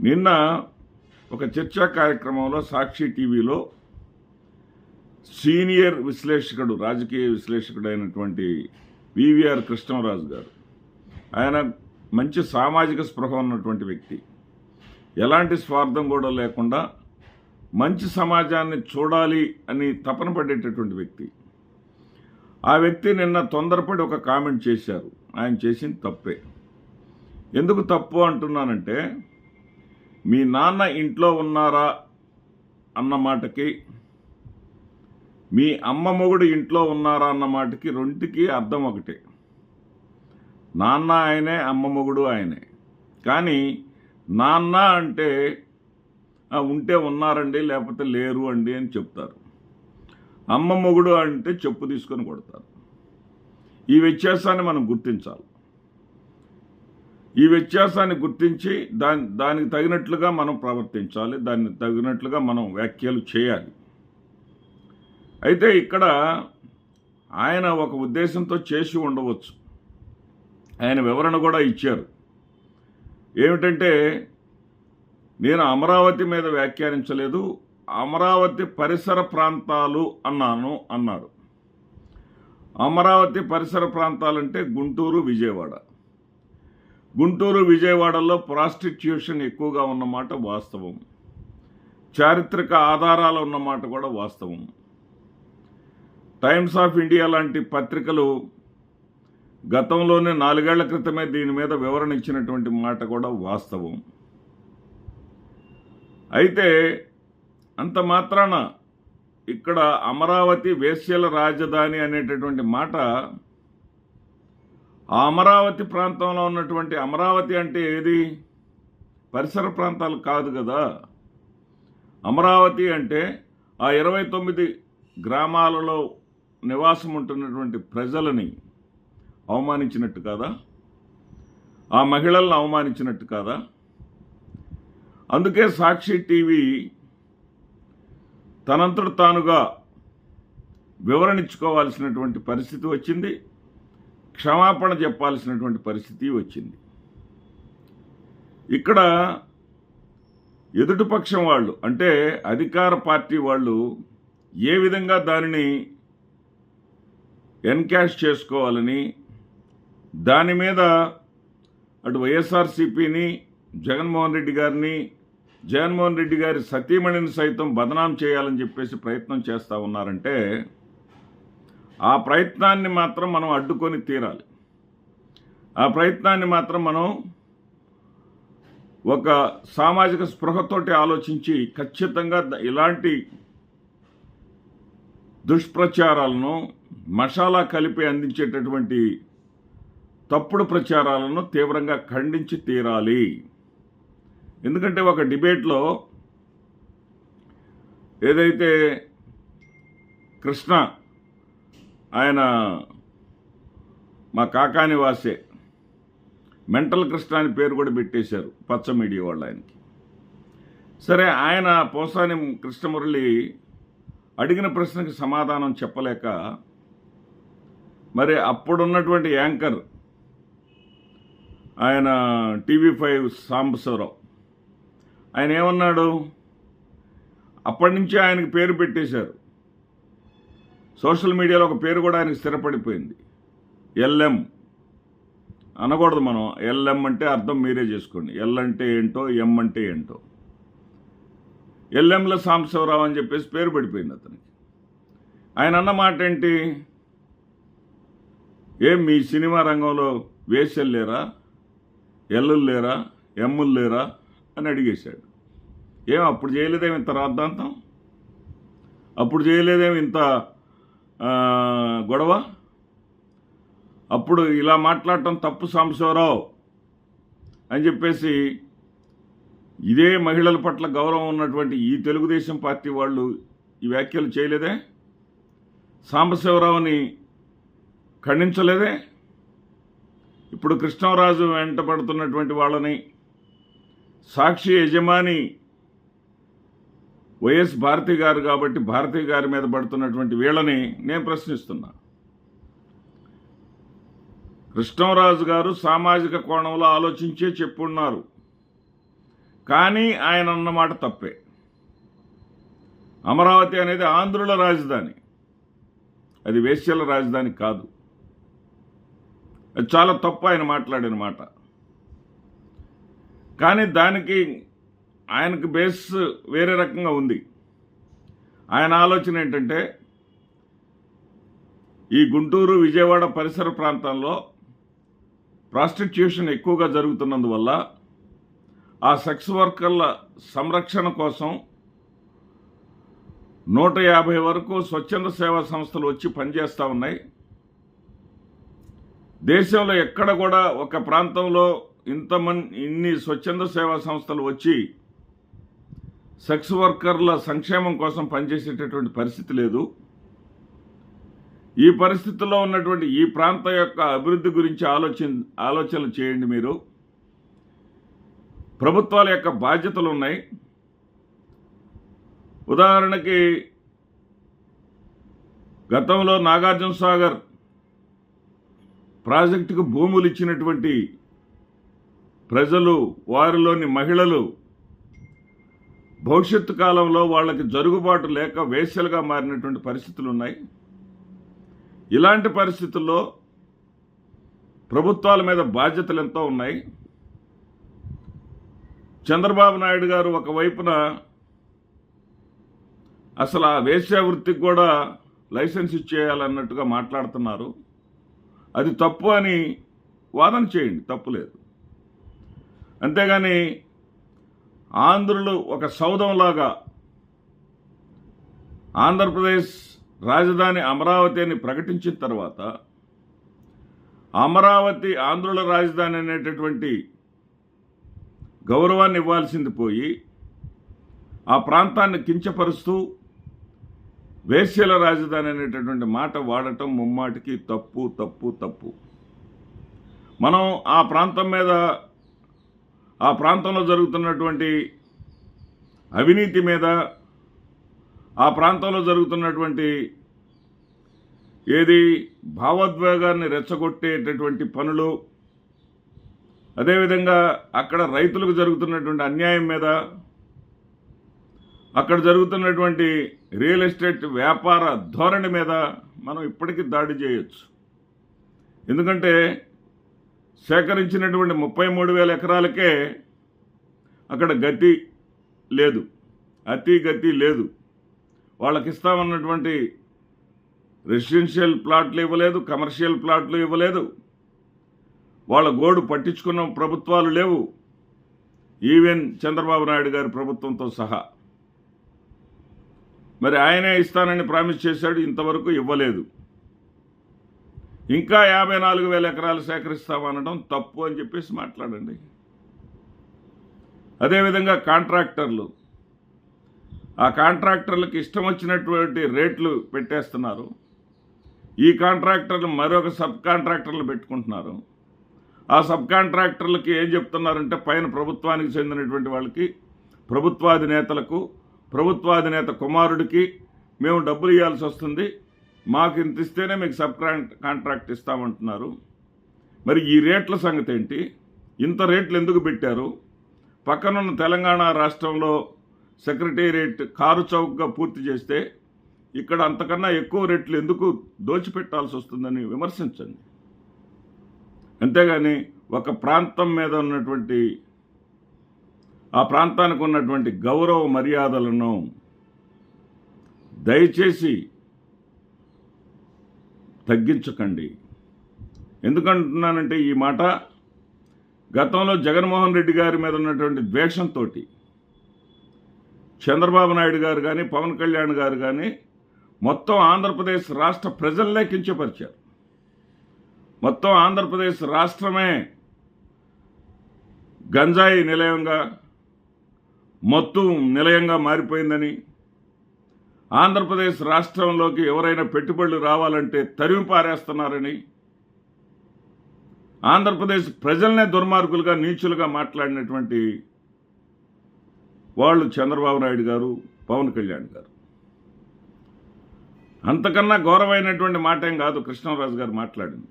నిన్న ఒక చర్చా కార్యక్రమంలో సాక్షి టీవీలో సీనియర్ విశ్లేషకుడు, రాజకీయ విశ్లేషకుడు అయినటువంటి వివిఆర్ కృష్ణరాజు గారు, ఆయన మంచి సామాజిక స్పృహ ఉన్నటువంటి వ్యక్తి, ఎలాంటి స్వార్థం కూడా లేకుండా మంచి సమాజాన్ని చూడాలి అని తపన పడేటటువంటి వ్యక్తి. ఆ వ్యక్తి నిన్న తొందరపడి ఒక కామెంట్ చేశారు. ఆయన చేసింది తప్పే. ఎందుకు తప్పు అంటున్నానంటే, మీ నాన్న ఇంట్లో ఉన్నారా అన్న మాటకి, మీ అమ్మ మొగుడు ఇంట్లో ఉన్నారా అన్న మాటకి రెండుకి అర్థం ఒకటే. నాన్న ఆయనే, అమ్మ మొగుడు ఆయనే. కానీ నాన్న అంటే ఉంటే ఉన్నారండి, లేకపోతే లేరు అండి అని చెప్తారు. అమ్మ మొగుడు అంటే చెప్పు తీసుకొని కొడతారు. ఈ వ్యత్యాసాన్ని మనం గుర్తించాలి. ఈ వ్యత్యాసాన్ని గుర్తించి దానికి తగినట్లుగా మనం ప్రవర్తించాలి, దానికి తగినట్లుగా మనం వ్యాఖ్యలు చేయాలి. అయితే ఇక్కడ ఆయన ఒక ఉద్దేశంతో చేసి ఉండవచ్చు. ఆయన వివరణ కూడా ఇచ్చారు. ఏమిటంటే, నేను అమరావతి మీద వ్యాఖ్యానించలేదు, అమరావతి పరిసర ప్రాంతాలు అన్నారు. అమరావతి పరిసర ప్రాంతాలంటే గుంటూరు, విజయవాడ. గుంటూరు, విజయవాడలో ప్రాస్టిట్యూషన్ ఎక్కువగా ఉన్నమాట వాస్తవం. చారిత్రక ఆధారాలు ఉన్నమాట కూడా వాస్తవం. టైమ్స్ ఆఫ్ ఇండియా లాంటి పత్రికలు గతంలోనే 4 ఏళ్ల క్రితమే దీని మీద వివరణ ఇచ్చినటువంటి మాట కూడా వాస్తవం. అయితే అంత మాత్రాన ఇక్కడ అమరావతి వేశ్యల రాజధాని అనేటటువంటి మాట, ఆ అమరావతి ప్రాంతంలో ఉన్నటువంటి, అమరావతి అంటే ఏది, పరిసర ప్రాంతాలు కాదు కదా. అమరావతి అంటే ఆ 29 గ్రామాలలో నివాసం ఉంటున్నటువంటి ప్రజలని అవమానించినట్టు కాదా, ఆ మహిళలను అవమానించినట్టు కాదా? అందుకే సాక్షి టీవీ తనంతట తానుగా వివరణించుకోవాల్సినటువంటి పరిస్థితి వచ్చింది, క్షమాపణ చెప్పాల్సినటువంటి పరిస్థితి వచ్చింది. ఇక్కడ ఎదుటిపక్షం వాళ్ళు, అంటే అధికార పార్టీ వాళ్ళు ఏ విధంగా దానిని ఎన్కాష్ చేసుకోవాలని, దాని మీద అటు వైఎస్ఆర్సీపీని, జగన్మోహన్ రెడ్డి గారి సతీమణిని సైతం బదనాం చేయాలని చెప్పేసి ప్రయత్నం చేస్తూ ఉన్నారంటే, ఆ ప్రయత్నాన్ని మాత్రం మనం అడ్డుకొని తీరాలి. ఆ ప్రయత్నాన్ని మాత్రం మనం ఒక సామాజిక స్పృహతోటి ఆలోచించి ఖచ్చితంగా ఇలాంటి దుష్ప్రచారాలను, మసాలా కలిపి అందించేటటువంటి తప్పుడు ప్రచారాలను తీవ్రంగా ఖండించి తీరాలి. ఎందుకంటే ఒక డిబేట్లో ఏదైతే కృష్ణ, ఆయన మా కాకాని వాసే, మెంటల్ కృష్ణ అని పేరు కూడా పెట్టేశారు పచ్చ మీడియా వాళ్ళు ఆయనకి. సరే, ఆయన పోసాని కృష్ణమురళి అడిగిన ప్రశ్నకి సమాధానం చెప్పలేక, మరి అప్పుడున్నటువంటి యాంకర్ ఆయన TV5 సాంబశివరావు, ఆయన ఏమన్నాడు, అప్పటి నుంచి ఆయనకి పేరు పెట్టేశారు. సోషల్ మీడియాలో ఒక పేరు కూడా ఆయనకు స్థిరపడిపోయింది, LM. అనకూడదు మనం. LM అంటే అర్థం మీరే చేసుకోండి. L అంటే ఏంటో, M అంటే ఏంటో. LMలో సాంబశివరావు అని చెప్పేసి పేరు పడిపోయింది అతనికి. ఆయన అన్న మాట ఏంటి, ఏం మీ సినిమా రంగంలో వేశ్యలు లేరా, ఎల్లులు లేరా, ఎమ్ములు లేరా అని అడిగేశాడు. ఏం అప్పుడు చేయలేదేమి ఇంత రాద్ధాంతం, అప్పుడు చేయలేదేమి ఇంత గొడవ, అప్పుడు ఇలా మాట్లాడటం తప్పు సాంబశివరావు అని చెప్పేసి ఇదే మహిళల పట్ల గౌరవం ఉన్నటువంటి ఈ తెలుగుదేశం పార్టీ వాళ్ళు ఈ వ్యాఖ్యలు చేయలేదే, సాంబశివరావుని ఖండించలేదే. ఇప్పుడు కృష్ణరాజు వెంటబడుతున్నటువంటి వాళ్ళని, సాక్షి యజమాని వైఎస్ భారతి గారు కాబట్టి భారతి గారి మీద పడుతున్నటువంటి వీళ్ళని నేను ప్రశ్నిస్తున్నా. కృష్ణరాజు గారు సామాజిక కోణంలో ఆలోచించే చెప్పున్నారు. కానీ ఆయన అన్నమాట తప్పే. అమరావతి అనేది ఆంధ్రుల రాజధాని, అది వేశ్యల రాజధాని కాదు. అది చాలా తప్పు ఆయన మాట్లాడిన మాట. కానీ దానికి ఆయనకు బేస్ వేరే రకంగా ఉంది. ఆయన ఆలోచన ఏంటంటే, ఈ గుంటూరు విజయవాడ పరిసర ప్రాంతాల్లో ప్రాస్టిట్యూషన్ ఎక్కువగా జరుగుతున్నందువల్ల ఆ సెక్స్ వర్కర్ల సంరక్షణ కోసం 150 వరకు స్వచ్ఛంద సేవా సంస్థలు వచ్చి పనిచేస్తూ ఉన్నాయి. దేశంలో ఎక్కడ కూడా ఒక ప్రాంతంలో ఇన్ని స్వచ్ఛంద సేవా సంస్థలు వచ్చి సెక్స్ వర్కర్ల సంక్షేమం కోసం పనిచేసేటటువంటి పరిస్థితి లేదు. ఈ పరిస్థితుల్లో ఉన్నటువంటి ఈ ప్రాంతం యొక్క అభివృద్ధి గురించి ఆలోచనలు చేయండి. మీరు ప్రభుత్వాల యొక్క బాధ్యతలు ఉన్నాయి. ఉదాహరణకి గతంలో నాగార్జున సాగర్ ప్రాజెక్టుకు భూములు ఇచ్చినటువంటి ప్రజలు, వారిలోని మహిళలు భవిష్యత్తు కాలంలో వాళ్ళకి జరుగుబాటు లేక వేశ్యలుగా మారినటువంటి పరిస్థితులు ఉన్నాయి. ఇలాంటి పరిస్థితుల్లో ప్రభుత్వాల మీద బాధ్యతలు ఎంతో ఉన్నాయి. చంద్రబాబు నాయుడు గారు ఒకవైపున అసలు ఆ వేశ్య వృత్తికి కూడా లైసెన్స్ ఇచ్చేయాలన్నట్టుగా మాట్లాడుతున్నారు. అది తప్పు అని వాదన చేయండి, తప్పులేదు. అంతేగాని ఆంధ్రులు ఒక సౌధంలాగా ఆంధ్రప్రదేశ్ రాజధాని అమరావతి అని ప్రకటించిన తర్వాత అమరావతి ఆంధ్రుల రాజధాని అనేటటువంటి గౌరవాన్ని ఇవ్వాల్సింది పోయి ఆ ప్రాంతాన్ని కించపరుస్తూ వేశ్యల రాజధాని అనేటటువంటి మాట వాడటం ముమ్మాటికి తప్పు తప్పు తప్పు. మనం ఆ ప్రాంతం మీద, ఆ ప్రాంతంలో జరుగుతున్నటువంటి అవినీతి మీద, ఆ ప్రాంతంలో జరుగుతున్నటువంటి భావోద్వేగాన్ని రెచ్చగొట్టేటటువంటి పనులు, అదేవిధంగా అక్కడ రైతులకు జరుగుతున్నటువంటి అన్యాయం మీద, అక్కడ జరుగుతున్నటువంటి రియల్ ఎస్టేట్ వ్యాపార ధోరణి మీద మనం ఇప్పటికీ దాడి చేయొచ్చు. ఎందుకంటే సేకరించినటువంటి 33,000 ఎకరాలకే అక్కడ గతి లేదు, గతి లేదు. వాళ్ళకి ఇస్తామన్నటువంటి రెసిడెన్షియల్ ప్లాట్లు ఇవ్వలేదు, కమర్షియల్ ప్లాట్లు ఇవ్వలేదు. వాళ్ళ గోడు పట్టించుకున్న ప్రభుత్వాలు లేవు, ఈవెన్ చంద్రబాబు నాయుడు గారి ప్రభుత్వంతో సహా. మరి ఆయనే ఇస్తానని ప్రామిస్ చేశాడు, ఇంతవరకు ఇవ్వలేదు. ఇంకా 54,000 ఎకరాలు సేకరిస్తామనడం తప్పు అని చెప్పేసి మాట్లాడండి. అదేవిధంగా కాంట్రాక్టర్లు, ఆ కాంట్రాక్టర్లకు ఇష్టం వచ్చినటువంటి రేట్లు పెట్టేస్తున్నారు. ఈ కాంట్రాక్టర్లు మరొక సబ్ కాంట్రాక్టర్లు పెట్టుకుంటున్నారు. ఆ సబ్ కాంట్రాక్టర్లకి ఏం చెప్తున్నారంటే, పైన ప్రభుత్వానికి చెందినటువంటి వాళ్ళకి, ప్రభుత్వాధినేతలకు, ప్రభుత్వాధినేత కుమారుడికి మేము డబ్బులు ఇవ్వాల్సి వస్తుంది, మాకు ఇంత ఇస్తేనే మీకు సబ్ కాంట్రాక్ట్ ఇస్తామంటున్నారు. మరి ఈ రేట్ల సంగతి ఏంటి? ఇంత రేట్లు ఎందుకు పెట్టారు? పక్కనున్న తెలంగాణ రాష్ట్రంలో సెక్రటేరియట్ కారు చౌకగా పూర్తి చేస్తే ఇక్కడ అంతకన్నా ఎక్కువ రేట్లు ఎందుకు దోచిపెట్టాల్సి వస్తుందని విమర్శించండి. అంతేగాని ఒక ప్రాంతం మీద ఉన్నటువంటి, ఆ ప్రాంతానికి ఉన్నటువంటి గౌరవ మర్యాదలను దయచేసి తగ్గించకండి. ఎందుకంటున్నానంటే, ఈ మాట గతంలో జగన్మోహన్ రెడ్డి గారి మీద ఉన్నటువంటి ద్వేషంతో చంద్రబాబు నాయుడు గారు కానీ, పవన్ కళ్యాణ్ గారు కానీ మొత్తం ఆంధ్రప్రదేశ్ రాష్ట్ర ప్రజల్నే కించపరిచారు. మొత్తం ఆంధ్రప్రదేశ్ రాష్ట్రమే గంజాయి నిలయంగా, మత్తు నిలయంగా మారిపోయిందని, ఆంధ్రప్రదేశ్ రాష్ట్రంలోకి ఎవరైనా పెట్టుబడులు రావాలంటే తరిమి పారేస్తున్నారని, ఆంధ్రప్రదేశ్ ప్రజలనే దుర్మార్గులుగా, నీచులుగా మాట్లాడినటువంటి వాళ్ళు చంద్రబాబు నాయుడు గారు, పవన్ కళ్యాణ్ గారు. అంతకన్నా ఘోరమైనటువంటి మాట ఏం కాదు కృష్ణరాజు గారు మాట్లాడింది.